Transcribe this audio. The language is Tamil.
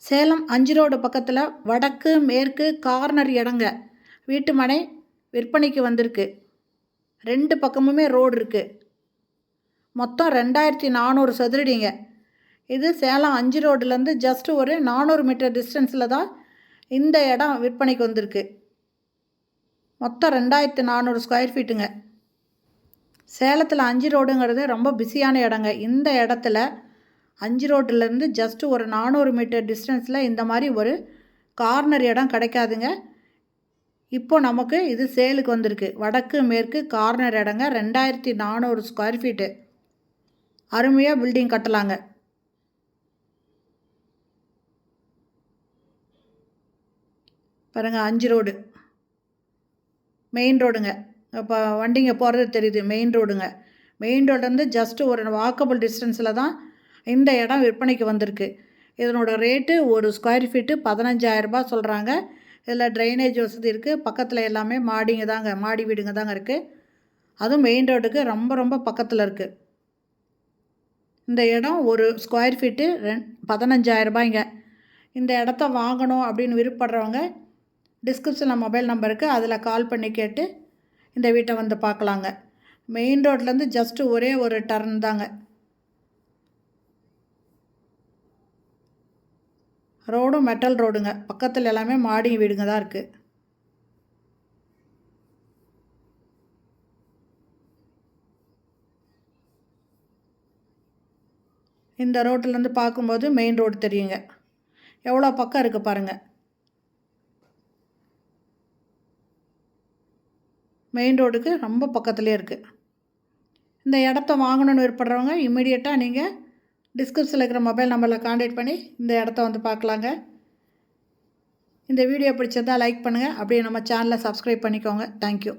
சேலம் 5 ரோடு பக்கத்தில் வடக்கு மேற்கு கார்னர் இடங்க வீட்டு மனை விற்பனைக்கு வந்திருக்கு. 2 பக்கமுமே ரோடு இருக்குது. மொத்தம் 2400 சதுரடிங்க. இது சேலம் 5 ரோடுலேருந்து ஜஸ்ட் ஒரு 400 மீட்டர் டிஸ்டன்ஸில் தான் இந்த இடம் விற்பனைக்கு வந்திருக்கு. மொத்தம் 2400 ஸ்கொயர் ஃபீட்டுங்க. சேலத்தில் 5 ரோடுங்கிறது ரொம்ப பிஸியான இடங்க. இந்த இடத்துல 5 ரோட்டிலேருந்து ஜஸ்ட்டு ஒரு 400 மீட்டர் டிஸ்டன்ஸில் இந்த மாதிரி ஒரு கார்னர் இடம் கிடைக்காதுங்க. இப்போ நமக்கு இது சேலுக்கு வந்திருக்கு. வடக்கு மேற்கு கார்னர் இடங்க 2400 ஸ்கொயர் ஃபீட்டு. அருமையாக பில்டிங் கட்டலாங்க. பாருங்கள், 5 ரோடு மெயின் ரோடுங்க. இப்போ வண்டிங்க போகிறது தெரியுது. மெயின் ரோடுங்க. மெயின் ரோடுலேருந்து ஜஸ்ட்டு ஒரு வாக்கபிள் டிஸ்டன்ஸில் தான் இந்த இடம் விற்பனைக்கு வந்திருக்கு. இதனோட ரேட்டு ஒரு ஸ்கொயர் ஃபீட்டு 15,000 ரூபாய் சொல்கிறாங்க. இதில் ட்ரைனேஜ் வசதி இருக்குது. பக்கத்தில் எல்லாமே மாடி வீடுங்க தாங்க இருக்குது. அதுவும் மெயின் ரோடுக்கு ரொம்ப ரொம்ப பக்கத்தில் இருக்குது. இந்த இடம் ஒரு ஸ்கொயர் ஃபீட்டு 15,000 ரூபாய்ங்க. இந்த இடத்த வாங்கணும் அப்படின்னு விருப்பப்படுறவங்க டிஸ்கிரிப்ஷனில் மொபைல் நம்பர் இருக்குது. அதில் கால் பண்ணி கேட்டு இந்த வீட்டை வந்து பார்க்கலாங்க. மெயின் ரோட்லேருந்து ஜஸ்ட்டு ஒரே ஒரு டர்ன் தாங்க. ரோடும் மெட்டல் ரோடுங்க. பக்கத்தில் எல்லாமே மாடி வீடுங்க தான் இருக்குது. இந்த ரோட்டிலேருந்து பார்க்கும்போது மெயின் ரோடு தெரியுங்க. எவ்வளோ பக்கம் இருக்குது பாருங்கள். மெயின் ரோடுக்கு ரொம்ப பக்கத்துலேயே இருக்குது. இந்த இடத்த வாங்கணுன்னு விருப்பப்படுறவங்க இம்மிடியட்டாக நீங்கள் டிஸ்கிரிப்ஷனில் இருக்கிற மொபைல் நம்பரில் கான்டாக்ட் பண்ணி இந்த இடத்த வந்து பார்க்கலாங்க. இந்த வீடியோ பிடிச்சிருந்தால் லைக் பண்ணுங்கள். அப்படியே நம்ம சேனலை சப்ஸ்கிரைப் பண்ணிக்கோங்க. தேங்க்யூ.